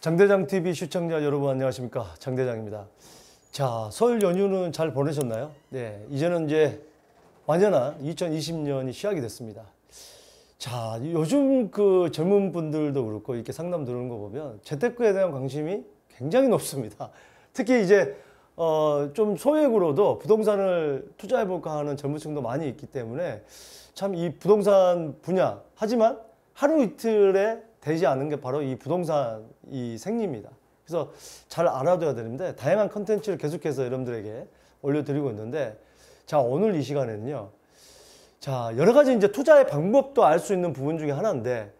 장대장 TV 시청자 여러분 안녕하십니까? 장대장입니다. 자, 설 연휴는 잘 보내셨나요? 네, 이제는 이제 완연한 2020년이 시작이 됐습니다. 자, 요즘 그 젊은 분들도 그렇고 이렇게 상담 들은 거 보면 재테크에 대한 관심이 굉장히 높습니다. 특히 이제 좀 소액으로도 부동산을 투자해볼까 하는 젊은 층도 많이 있기 때문에 참 이 부동산 분야, 하지만 하루 이틀에 되지 않은 게 바로 이 부동산이 생립니다. 그래서 잘 알아둬야 되는데 다양한 컨텐츠를 계속해서 여러분들에게 올려드리고 있는데, 자, 오늘 이 시간에는요, 자, 여러 가지 이제 투자의 방법도 알 수 있는 부분 중에 하나인데,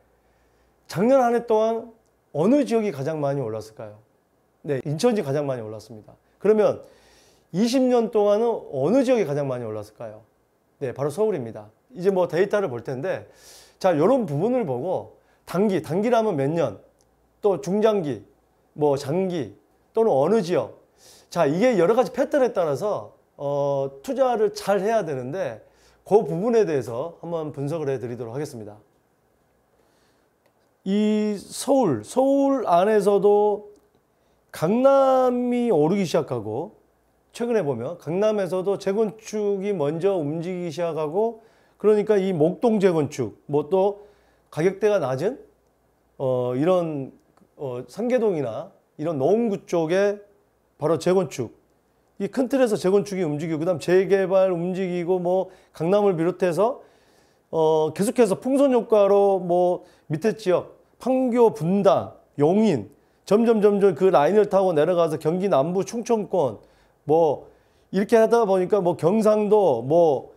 작년 한 해 동안 어느 지역이 가장 많이 올랐을까요? 네, 인천이 가장 많이 올랐습니다. 그러면 20년 동안은 어느 지역이 가장 많이 올랐을까요? 네, 바로 서울입니다. 이제 뭐 데이터를 볼 텐데, 자, 이런 부분을 보고 단기라면 몇 년, 또 중장기, 뭐 장기, 또는 어느 지역. 자, 이게 여러 가지 패턴에 따라서 투자를 잘 해야 되는데 그 부분에 대해서 한번 분석을 해드리도록 하겠습니다. 이 서울 안에서도 강남이 오르기 시작하고, 최근에 보면 강남에서도 재건축이 먼저 움직이기 시작하고, 그러니까 이 목동 재건축, 뭐 또 가격대가 낮은 이런 상계동이나 이런 노원구 쪽에 바로 재건축, 이 큰 틀에서 재건축이 움직이고, 그다음 재개발 움직이고, 뭐 강남을 비롯해서 계속해서 풍선 효과로 뭐 밑에 지역 판교, 분당, 용인 점점 그 라인을 타고 내려가서 경기 남부, 충청권 뭐 이렇게 하다 보니까 뭐 경상도 뭐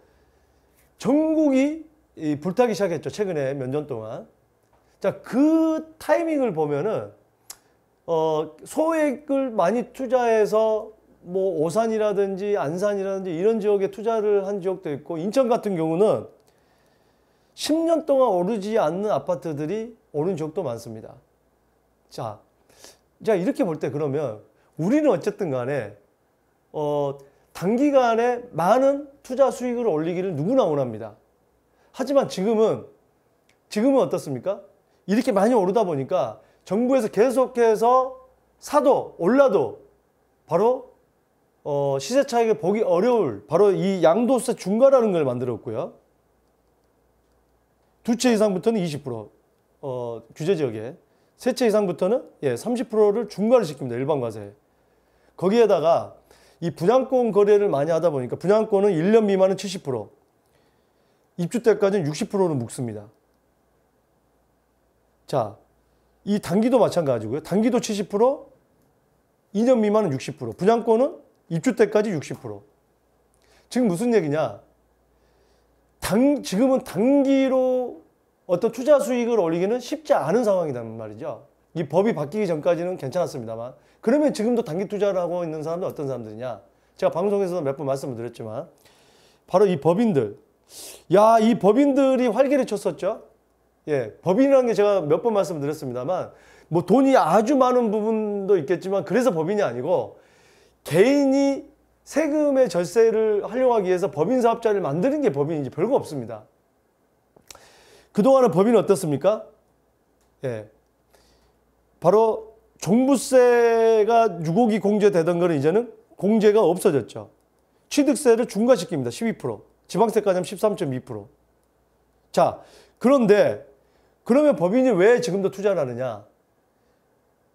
전국이 불타기 시작했죠. 최근에 몇 년 동안. 자, 그 타이밍을 보면은 소액을 많이 투자해서 뭐 오산이라든지 안산이라든지 이런 지역에 투자를 한 지역도 있고, 인천 같은 경우는 10년 동안 오르지 않는 아파트들이 오른 지역도 많습니다. 자, 이렇게 볼 때 그러면 우리는 어쨌든 간에 단기간에 많은 투자 수익을 올리기를 누구나 원합니다. 하지만 지금은 어떻습니까? 이렇게 많이 오르다 보니까 정부에서 계속해서 사도 올라도 바로 시세 차익을 보기 어려울 바로 이 양도세 중과라는 걸 만들었고요. 두 채 이상부터는 20%, 규제 지역에 세 채 이상부터는 30%를 중과를 시킵니다. 일반 과세. 거기에다가 이 분양권 거래를 많이 하다 보니까 분양권은 1년 미만은 70%, 입주 때까지는 60%를 묶습니다. 자, 이 단기도 마찬가지고요. 단기도 70%, 2년 미만은 60%, 분양권은 입주 때까지 60%. 지금 무슨 얘기냐? 지금은 단기로 어떤 투자 수익을 올리기는 쉽지 않은 상황이란 말이죠. 이 법이 바뀌기 전까지는 괜찮았습니다만, 그러면 지금도 단기 투자를 하고 있는 사람들 어떤 사람들이냐? 제가 방송에서도 몇 번 말씀을 드렸지만 바로 이 법인들. 야, 이 법인들이 활기를 쳤었죠. 예, 법인이라는 게 제가 몇 번 말씀드렸습니다만, 뭐 돈이 아주 많은 부분도 있겠지만 그래서 법인이 아니고, 개인이 세금의 절세를 활용하기 위해서 법인 사업자를 만드는 게 법인이지 별거 없습니다. 그동안은 법인은 어떻습니까? 예, 바로 종부세가 6억이 공제되던 거는 이제는 공제가 없어졌죠. 취득세를 중과시킵니다. 12%. 지방세까지 하면 13.2%. 자, 그런데 그러면 법인이 왜 지금도 투자를 하느냐?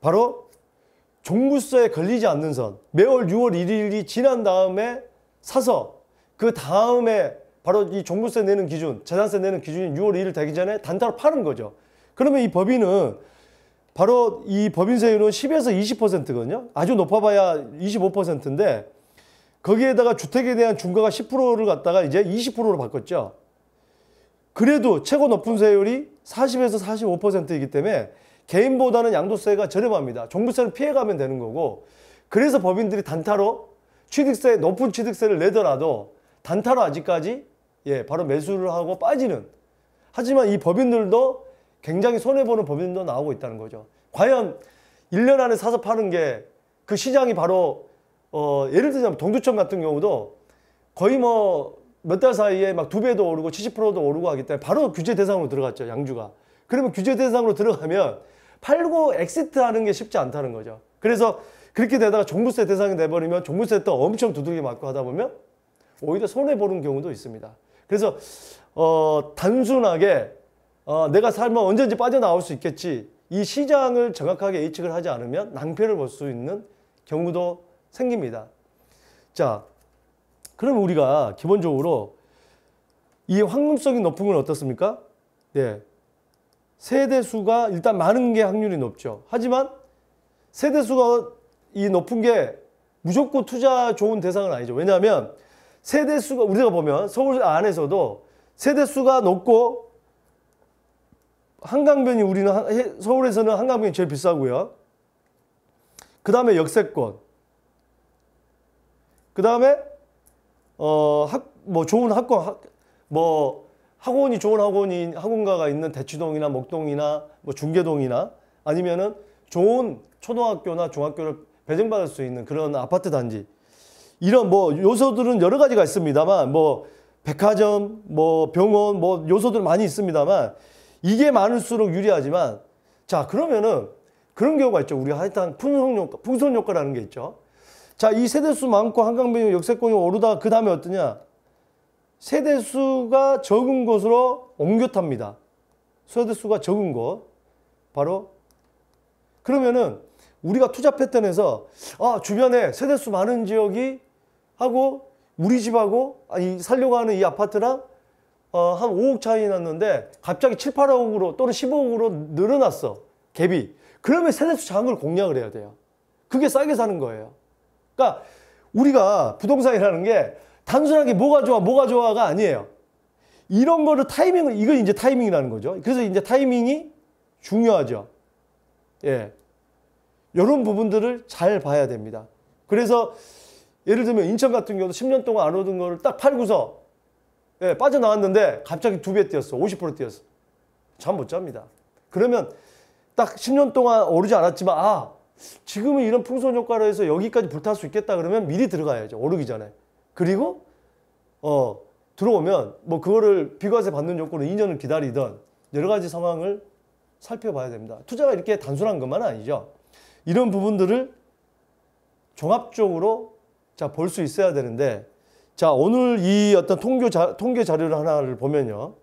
바로 종부세에 걸리지 않는 선, 매월 6월 1일이 지난 다음에 사서 그 다음에 바로 이 종부세 내는 기준, 재산세 내는 기준이 6월 1일 되기 전에 단타로 파는 거죠. 그러면 이 법인은 바로 이 법인세율은 10에서 20%거든요. 아주 높아봐야 25%인데 거기에다가 주택에 대한 중과가 10%를 갖다가 이제 20%로 바꿨죠. 그래도 최고 높은 세율이 40에서 45%이기 때문에 개인보다는 양도세가 저렴합니다. 종부세는 피해가면 되는 거고, 그래서 법인들이 단타로 높은 취득세를 내더라도 단타로 아직까지 바로 매수를 하고 빠지는. 하지만 이 법인들도 굉장히 손해보는 법인도 나오고 있다는 거죠. 과연 1년 안에 사서 파는 게 그 시장이 바로 예를 들자면 동두천 같은 경우도 거의 뭐 몇 달 사이에 막 2배도 오르고 70%도 오르고 하기 때문에 바로 규제 대상으로 들어갔죠. 양주가. 그러면 규제 대상으로 들어가면 팔고 엑시트하는 게 쉽지 않다는 거죠. 그래서 그렇게 되다가 종부세 대상이 돼버리면 종부세 또 엄청 두들겨 맞고 하다 보면 오히려 손해보는 경우도 있습니다. 그래서 단순하게 내가 살면 언제든지 빠져나올 수 있겠지, 이 시장을 정확하게 예측을 하지 않으면 낭패를 볼 수 있는 경우도 생깁니다. 자, 그럼 우리가 기본적으로 이 황금성이 높은 건 어떻습니까? 네. 세대수가 일단 많은 게 확률이 높죠. 하지만 세대수가 이 높은 게 무조건 투자 좋은 대상은 아니죠. 왜냐하면 세대수가, 우리가 보면 서울 안에서도 세대수가 높고 한강변이, 우리는 서울에서는 한강변이 제일 비싸고요. 그 다음에 역세권. 그 다음에 좋은 학원이 좋은 학원가가 있는 대치동이나 목동이나 뭐 중계동이나 아니면은 좋은 초등학교나 중학교를 배정받을 수 있는 그런 아파트 단지, 이런 뭐 요소들은 여러 가지가 있습니다만, 뭐 백화점, 뭐 병원, 뭐 요소들 많이 있습니다만, 이게 많을수록 유리하지만, 자, 그러면은 그런 경우가 있죠. 우리가 하여튼 풍선 효과라는 게 있죠. 자, 이 세대수 많고 한강변이 역세권이 오르다가 그 다음에 어떠냐? 세대수가 적은 곳으로 옮겨 탑니다. 세대수가 적은 곳. 바로 그러면은 우리가 투자 패턴에서 주변에 세대수 많은 지역이 하고 우리 집하고 살려고 하는 이 아파트랑 한 5억 차이 났는데 갑자기 7, 8억으로 또는 15억으로 늘어났어. 갭이. 그러면 세대수 작은 걸 공략을 해야 돼요. 그게 싸게 사는 거예요. 그러니까 우리가 부동산이라는 게 단순하게 뭐가 좋아가 아니에요. 이런 거를 이건 이제 타이밍이라는 거죠. 그래서 이제 타이밍이 중요하죠. 예. 이런 부분들을 잘 봐야 됩니다. 그래서 예를 들면 인천 같은 경우도 10년 동안 안 오던 거를 딱 팔고서 빠져나왔는데 갑자기 2배 뛰었어. 50% 뛰었어. 잠 못 잡니다. 그러면 딱 10년 동안 오르지 않았지만 지금은 이런 풍선 효과로 해서 여기까지 불탈 수 있겠다 그러면 미리 들어가야죠. 오르기 전에. 그리고 들어오면 뭐 그거를 비과세 받는 조건으로 2년을 기다리던 여러 가지 상황을 살펴봐야 됩니다. 투자가 이렇게 단순한 것만 아니죠. 이런 부분들을 종합적으로 볼 수 있어야 되는데, 자, 오늘 이 어떤 통계 자료를 하나를 보면요.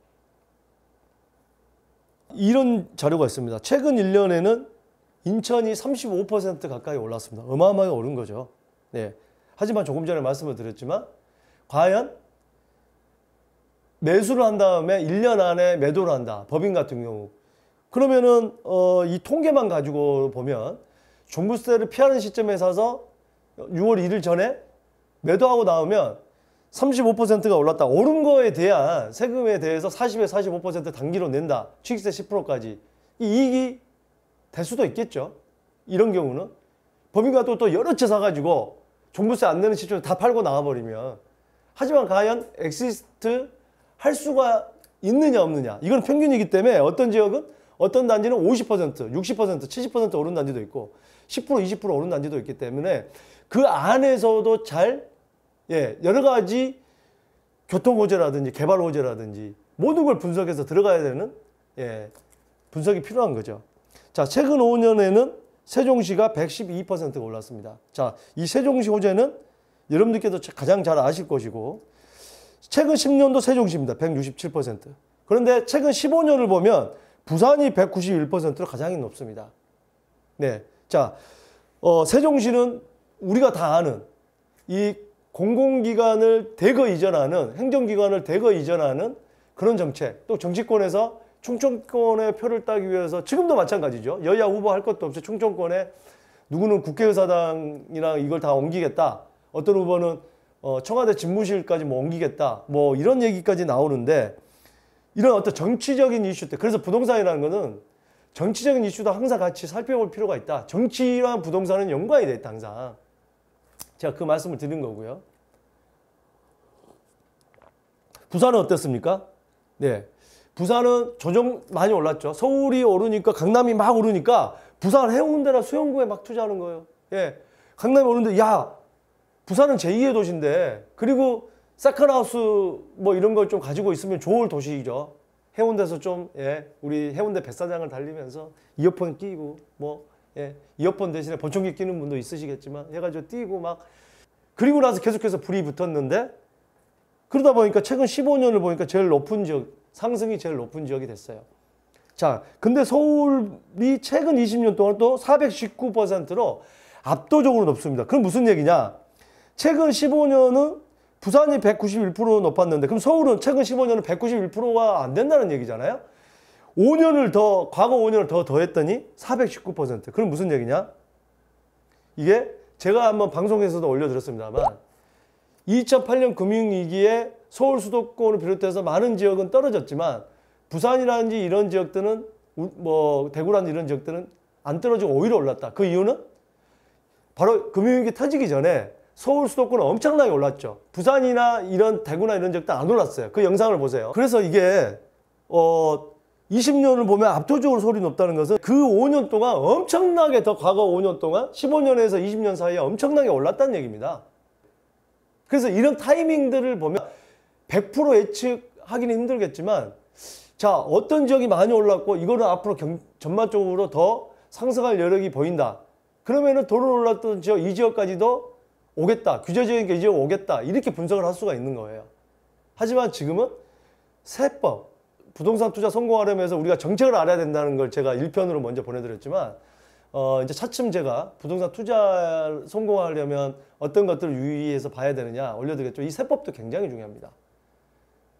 이런 자료가 있습니다. 최근 1년에는 인천이 35% 가까이 올랐습니다. 어마어마하게 오른 거죠. 네. 하지만 조금 전에 말씀을 드렸지만, 과연 매수를 한 다음에 1년 안에 매도를 한다. 법인 같은 경우. 그러면은, 이 통계만 가지고 보면, 종부세를 피하는 시점에 사서 6월 1일 전에 매도하고 나오면 35%가 올랐다. 오른 거에 대한 세금에 대해서 40에 45% 단기로 낸다. 취득세 10%까지. 이익이 될 수도 있겠죠. 이런 경우는. 법인가 또 여러 채 사가지고 종부세 안 내는 시점에 다 팔고 나와버리면. 하지만 과연 엑시스트 할 수가 있느냐 없느냐. 이건 평균이기 때문에 어떤 지역은 어떤 단지는 50%, 60%, 70% 오른 단지도 있고 10%, 20% 오른 단지도 있기 때문에 그 안에서도 여러 가지 교통 호재라든지 개발 호재라든지 모든 걸 분석해서 들어가야 되는 분석이 필요한 거죠. 자, 최근 5년에는 세종시가 112%가 올랐습니다. 자, 이 세종시 호재는 여러분들께도 가장 잘 아실 것이고, 최근 10년도 세종시입니다. 167%. 그런데 최근 15년을 보면 부산이 191%로 가장 높습니다. 네. 자, 세종시는 우리가 다 아는 이 공공기관을 대거 이전하는, 행정기관을 대거 이전하는 그런 정책, 또 정치권에서 충청권의 표를 따기 위해서 지금도 마찬가지죠. 여야 후보 할 것도 없이 충청권에 누구는 국회의사당이나 이걸 다 옮기겠다. 어떤 후보는 청와대 집무실까지 뭐 옮기겠다. 뭐 이런 얘기까지 나오는데, 이런 어떤 정치적인 이슈 때, 그래서 부동산이라는 거는 정치적인 이슈도 항상 같이 살펴볼 필요가 있다. 정치랑 부동산은 연관이 돼 있다, 항상. 제가 그 말씀을 드린 거고요. 부산은 어땠습니까? 네. 부산은 조정 많이 올랐죠. 서울이 오르니까, 강남이 막 오르니까 부산 해운대나 수영구에 막 투자하는 거예요. 예. 강남이 오르는데, 부산은 제2의 도시인데, 그리고 세컨하우스 뭐 이런 걸 좀 가지고 있으면 좋을 도시죠. 해운대에서 좀 우리 해운대 뱃사장을 달리면서 이어폰 끼고 뭐 이어폰 대신에 보청기 끼는 분도 있으시겠지만 해가지고 뛰고 막 그리고 나서 계속해서 불이 붙었는데 그러다 보니까 최근 15년을 보니까 제일 높은 지역 상승이 제일 높은 지역이 됐어요. 자, 근데 서울이 최근 20년 동안 또 419%로 압도적으로 높습니다. 그럼 무슨 얘기냐? 최근 15년은 부산이 191% 높았는데 그럼 서울은 최근 15년은 191%가 안 된다는 얘기잖아요. 5년을 더 과거 5년을 더 더했더니 419%. 그럼 무슨 얘기냐? 이게 제가 한번 방송에서도 올려드렸습니다만 2008년 금융위기에 서울 수도권을 비롯해서 많은 지역은 떨어졌지만 부산이라든지 이런 지역들은 뭐 대구라든지 이런 지역들은 안 떨어지고 오히려 올랐다. 그 이유는 바로 금융위기 터지기 전에 서울 수도권은 엄청나게 올랐죠. 부산이나 이런 대구나 이런 지역들 안 올랐어요. 그 영상을 보세요. 그래서 이게 20년을 보면 압도적으로 서울이 높다는 것은 그 5년 동안 엄청나게 더 과거 5년 동안 15년에서 20년 사이에 엄청나게 올랐다는 얘기입니다. 그래서 이런 타이밍들을 보면 100% 예측하기는 힘들겠지만 자, 어떤 지역이 많이 올랐고 이거는 앞으로 전반적으로 더 상승할 여력이 보인다. 그러면은 도로 올랐던 지역, 이 지역까지도 오겠다. 규제적인 게 이제 오겠다. 이렇게 분석을 할 수가 있는 거예요. 하지만 지금은 세법, 부동산 투자 성공하려면 해서 우리가 정책을 알아야 된다는 걸 제가 1편으로 먼저 보내드렸지만 이제 차츰 제가 부동산 투자 성공하려면 어떤 것들을 유의해서 봐야 되느냐 올려드리겠죠. 이 세법도 굉장히 중요합니다.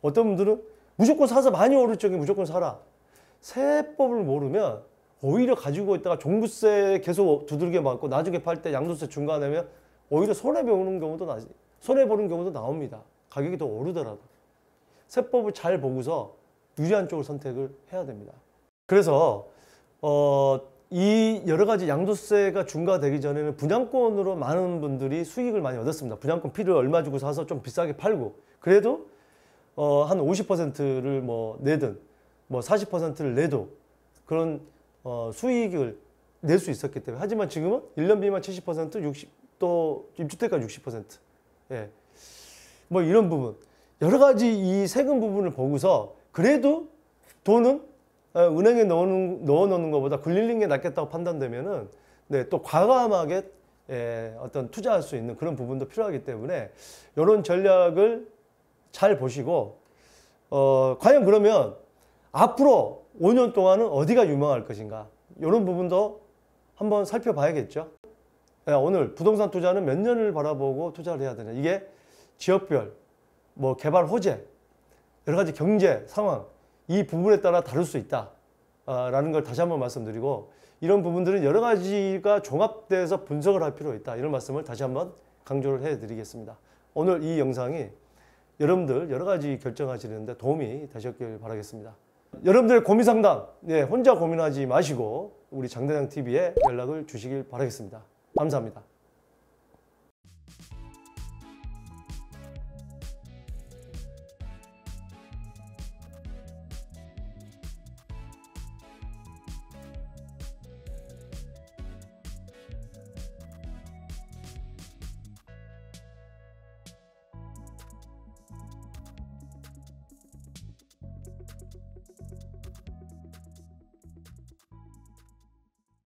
어떤 분들은 무조건 사서 많이 오를 적에 무조건 사라. 세법을 모르면 오히려 가지고 있다가 종부세 계속 두들겨 맞고 나중에 팔 때 양도세 중과내면 오히려 손해보는 경우도 나옵니다. 가격이 더 오르더라도. 세법을 잘 보고서 유리한 쪽을 선택을 해야 됩니다. 그래서 이 여러 가지 양도세가 중과되기 전에는 분양권으로 많은 분들이 수익을 많이 얻었습니다. 분양권 피를 얼마 주고 사서 좀 비싸게 팔고 그래도 한 50%를 뭐 내든 뭐 40%를 내도 그런 수익을 낼 수 있었기 때문에 하지만 지금은 1년 미만 70%, 60, 또 입주택가 60%. 예. 뭐 이런 부분. 여러 가지 이 세금 부분을 보고서 그래도 돈은 은행에 넣어놓는 것보다 굴리는 게 낫겠다고 판단되면은 또 과감하게 어떤 투자할 수 있는 그런 부분도 필요하기 때문에 이런 전략을 잘 보시고 과연 그러면 앞으로 5년 동안은 어디가 유망할 것인가 이런 부분도 한번 살펴봐야겠죠. 오늘 부동산 투자는 몇 년을 바라보고 투자를 해야 되냐. 이게 지역별, 뭐 개발 호재, 여러 가지 경제 상황 이 부분에 따라 다를 수 있다 라는 걸 다시 한번 말씀드리고 이런 부분들은 여러 가지가 종합돼서 분석을 할 필요가 있다 이런 말씀을 다시 한번 강조를 해드리겠습니다. 오늘 이 영상이 여러분들 여러 가지 결정하시는데 도움이 되셨길 바라겠습니다. 여러분들의 고민 상담 혼자 고민하지 마시고 우리 장대장TV에 연락을 주시길 바라겠습니다. 감사합니다.